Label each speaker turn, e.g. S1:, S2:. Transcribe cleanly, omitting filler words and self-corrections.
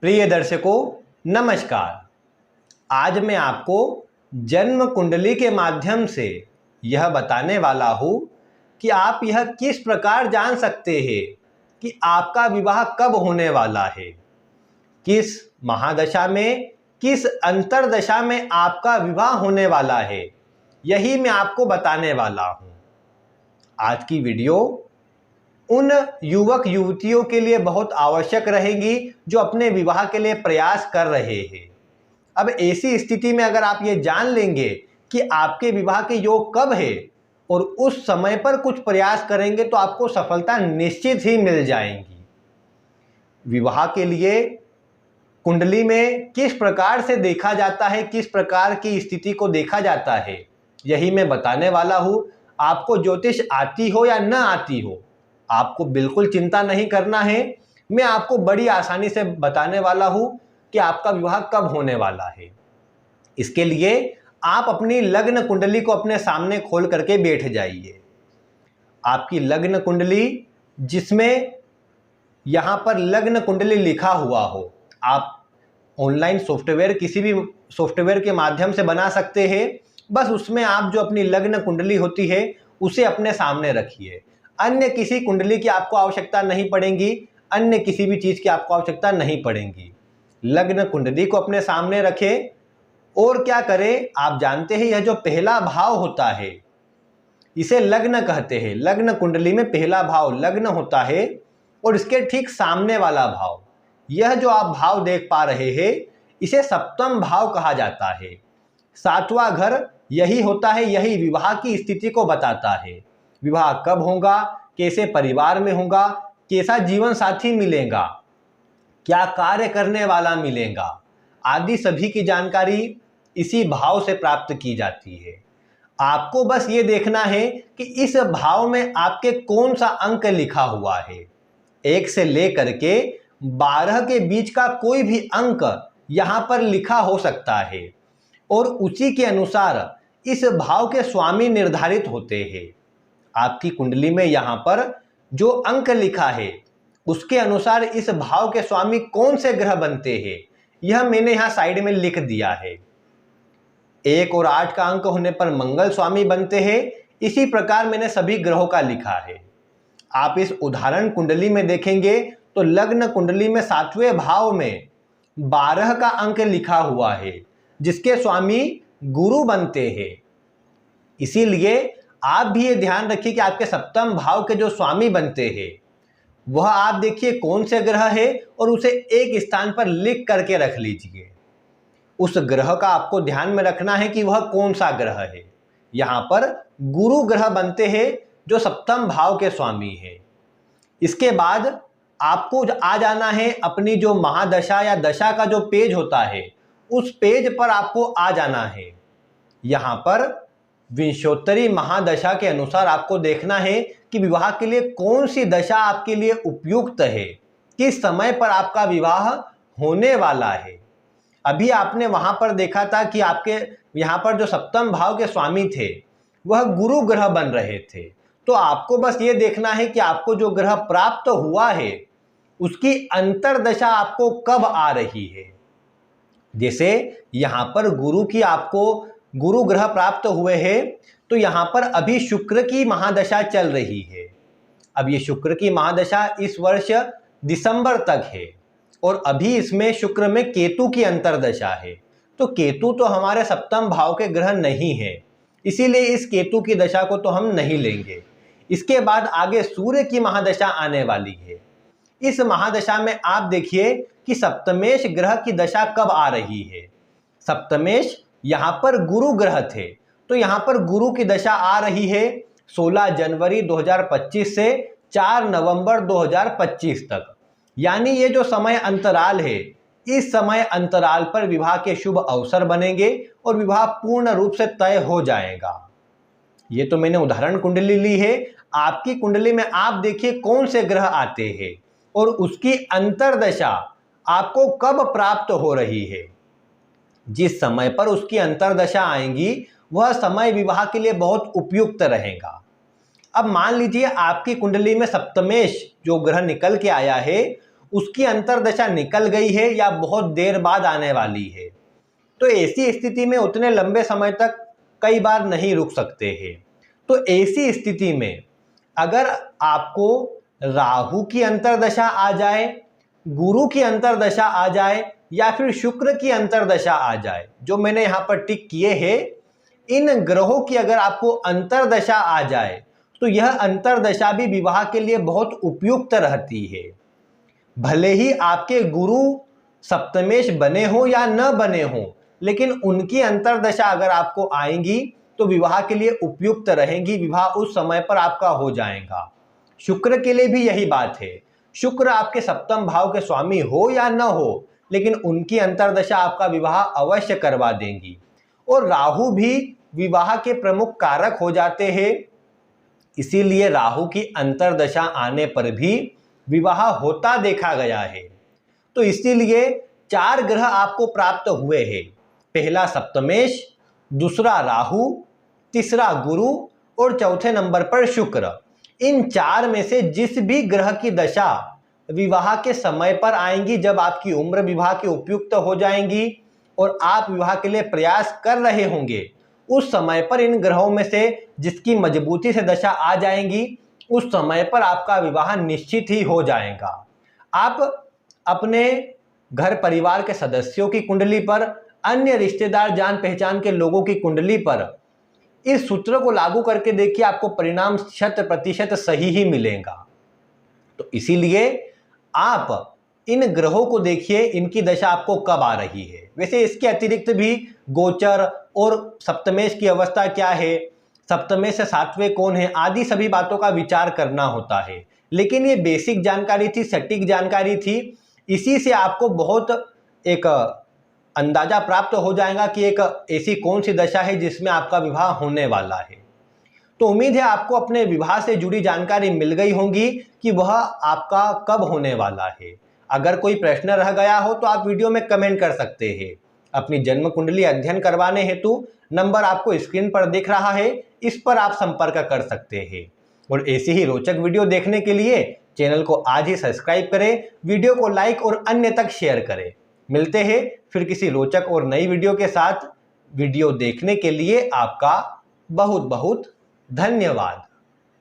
S1: प्रिय दर्शकों, नमस्कार। आज मैं आपको जन्म कुंडली के माध्यम से यह बताने वाला हूँ कि आप यह किस प्रकार जान सकते हैं कि आपका विवाह कब होने वाला है, किस महादशा में, किस अंतरदशा में आपका विवाह होने वाला है। यही मैं आपको बताने वाला हूँ। आज की वीडियो उन युवक युवतियों के लिए बहुत आवश्यक रहेगी जो अपने विवाह के लिए प्रयास कर रहे हैं। अब ऐसी स्थिति में अगर आप ये जान लेंगे कि आपके विवाह के योग कब है और उस समय पर कुछ प्रयास करेंगे तो आपको सफलता निश्चित ही मिल जाएगी। विवाह के लिए कुंडली में किस प्रकार से देखा जाता है, किस प्रकार की स्थिति को देखा जाता है, यही मैं बताने वाला हूँ। आपको ज्योतिष आती हो या न आती हो, आपको बिल्कुल चिंता नहीं करना है। मैं आपको बड़ी आसानी से बताने वाला हूं कि आपका विवाह कब होने वाला है। इसके लिए आप अपनी लग्न कुंडली को अपने सामने खोल करके बैठ जाइए। आपकी लग्न कुंडली जिसमें यहां पर लग्न कुंडली लिखा हुआ हो, आप ऑनलाइन सॉफ्टवेयर किसी भी सॉफ्टवेयर के माध्यम से बना सकते हैं। बस उसमें आप जो अपनी लग्न कुंडली होती है उसे अपने सामने रखिए। अन्य किसी कुंडली की आपको आवश्यकता नहीं पड़ेगी, अन्य किसी भी चीज़ की आपको आवश्यकता नहीं पड़ेगी। लग्न कुंडली को अपने सामने रखें और क्या करें, आप जानते हैं यह जो पहला भाव होता है इसे लग्न कहते हैं। लग्न कुंडली में पहला भाव लग्न होता है और इसके ठीक सामने वाला भाव, यह जो आप भाव देख पा रहे हैं, इसे सप्तम भाव कहा जाता है। सातवां घर यही होता है, यही विवाह की स्थिति को बताता है। विवाह कब होगा, कैसे परिवार में होगा, कैसा जीवन साथी मिलेगा, क्या कार्य करने वाला मिलेगा, आदि सभी की जानकारी इसी भाव से प्राप्त की जाती है। आपको बस ये देखना है कि इस भाव में आपके कौन सा अंक लिखा हुआ है। 1 से लेकर के 12 के बीच का कोई भी अंक यहाँ पर लिखा हो सकता है और उसी के अनुसार इस भाव के स्वामी निर्धारित होते हैं। आपकी कुंडली में यहाँ पर जो अंक लिखा है उसके अनुसार इस भाव के स्वामी कौन से ग्रह बनते हैं, यह मैंने यहाँ साइड में लिख दिया है। 1 और 8 का अंक होने पर मंगल स्वामी बनते हैं। इसी प्रकार मैंने सभी ग्रहों का लिखा है। आप इस उदाहरण कुंडली में देखेंगे तो लग्न कुंडली में 7वें भाव में 12 का अंक लिखा हुआ है जिसके स्वामी गुरु बनते हैं। इसीलिए आप भी ये ध्यान रखिए कि आपके सप्तम भाव के जो स्वामी बनते हैं वह आप देखिए कौन से ग्रह है और उसे एक स्थान पर लिख करके रख लीजिए। उस ग्रह का आपको ध्यान में रखना है कि वह कौन सा ग्रह है। यहाँ पर गुरु ग्रह बनते हैं जो सप्तम भाव के स्वामी है। इसके बाद आपको आ जाना है अपनी जो महादशा या दशा का जो पेज होता है उस पेज पर आपको आ जाना है। यहाँ पर विंशोत्तरी महादशा के अनुसार आपको देखना है कि विवाह के लिए कौन सी दशा आपके लिए उपयुक्त है, किस समय पर आपका विवाह होने वाला है। अभी आपने वहां पर देखा था कि आपके यहाँ पर जो सप्तम भाव के स्वामी थे वह गुरु ग्रह बन रहे थे। तो आपको बस ये देखना है कि आपको जो ग्रह प्राप्त हुआ है उसकी अंतरदशा आपको कब आ रही है। जैसे यहाँ पर गुरु की आपको गुरु ग्रह प्राप्त हुए हैं तो यहाँ पर अभी शुक्र की महादशा चल रही है। अब ये शुक्र की महादशा इस वर्ष दिसंबर तक है और अभी इसमें शुक्र में केतु की अंतरदशा है। तो केतु तो हमारे सप्तम भाव के ग्रह नहीं है, इसीलिए इस केतु की दशा को तो हम नहीं लेंगे। इसके बाद आगे सूर्य की महादशा आने वाली है। इस महादशा में आप देखिए कि सप्तमेश ग्रह की दशा कब आ रही है। सप्तमेश यहाँ पर गुरु ग्रह थे तो यहाँ पर गुरु की दशा आ रही है 16 जनवरी 2025 से 4 नवंबर 2025 तक। यानी ये जो समय अंतराल है, इस समय अंतराल पर विवाह के शुभ अवसर बनेंगे और विवाह पूर्ण रूप से तय हो जाएगा। ये तो मैंने उदाहरण कुंडली ली है। आपकी कुंडली में आप देखिए कौन से ग्रह आते हैं और उसकी अंतरदशा आपको कब प्राप्त हो रही है। जिस समय पर उसकी अंतरदशा आएंगी वह समय विवाह के लिए बहुत उपयुक्त रहेगा। अब मान लीजिए आपकी कुंडली में सप्तमेश जो ग्रह निकल के आया है उसकी अंतर्दशा निकल गई है या बहुत देर बाद आने वाली है। तो ऐसी स्थिति में उतने लंबे समय तक कई बार नहीं रुक सकते हैं। तो ऐसी स्थिति में अगर आपको राहु की अंतर्दशा आ जाए, गुरु की अंतर्दशा आ जाए या फिर शुक्र की अंतर्दशा आ जाए, जो मैंने यहाँ पर टिक किए हैं, इन ग्रहों की अगर आपको अंतर्दशा आ जाए तो यह अंतर्दशा भी विवाह के लिए बहुत उपयुक्त रहती है। भले ही आपके गुरु सप्तमेश बने हो या न बने हो, लेकिन उनकी अंतर्दशा अगर आपको आएंगी तो विवाह के लिए उपयुक्त रहेंगी, विवाह उस समय पर आपका हो जाएगा। शुक्र के लिए भी यही बात है। शुक्र आपके सप्तम भाव के स्वामी हो या न हो, लेकिन उनकी अंतर्दशा आपका विवाह अवश्य करवा देंगी। और राहु भी विवाह के प्रमुख कारक हो जाते हैं, इसीलिए राहु की अंतर्दशा आने पर भी विवाह होता देखा गया है। तो इसीलिए 4 ग्रह आपको प्राप्त हुए हैं। पहला सप्तमेश, दूसरा राहु, तीसरा गुरु और चौथे नंबर पर शुक्र। इन 4 में से जिस भी ग्रह की दशा विवाह के समय पर आएंगी, जब आपकी उम्र विवाह के उपयुक्त हो जाएंगी और आप विवाह के लिए प्रयास कर रहे होंगे, उस समय पर इन ग्रहों में से जिसकी मजबूती से दशा आ जाएंगी, उस समय पर आपका विवाह निश्चित ही हो जाएगा। आप अपने घर परिवार के सदस्यों की कुंडली पर, अन्य रिश्तेदार जान पहचान के लोगों की कुंडली पर इस सूत्र को लागू करके देखिए, आपको परिणाम 100% सही ही मिलेगा। तो इसीलिए आप इन ग्रहों को देखिए, इनकी दशा आपको कब आ रही है। वैसे इसके अतिरिक्त भी गोचर और सप्तमेश की अवस्था क्या है, सप्तमेश से 7वें कौन है, आदि सभी बातों का विचार करना होता है। लेकिन ये बेसिक जानकारी थी, सटीक जानकारी थी। इसी से आपको बहुत एक अंदाजा प्राप्त हो जाएगा कि एक ऐसी कौन सी दशा है जिसमें आपका विवाह होने वाला है। तो उम्मीद है आपको अपने विवाह से जुड़ी जानकारी मिल गई होगी कि वह आपका कब होने वाला है। अगर कोई प्रश्न रह गया हो तो आप वीडियो में कमेंट कर सकते हैं। अपनी जन्म कुंडली अध्ययन करवाने हेतु नंबर आपको स्क्रीन पर दिख रहा है, इस पर आप संपर्क कर सकते हैं। और ऐसी ही रोचक वीडियो देखने के लिए चैनल को आज ही सब्सक्राइब करें, वीडियो को लाइक और अन्य तक शेयर करें। मिलते हैं फिर किसी रोचक और नई वीडियो के साथ। वीडियो देखने के लिए आपका बहुत बहुत धन्यवाद।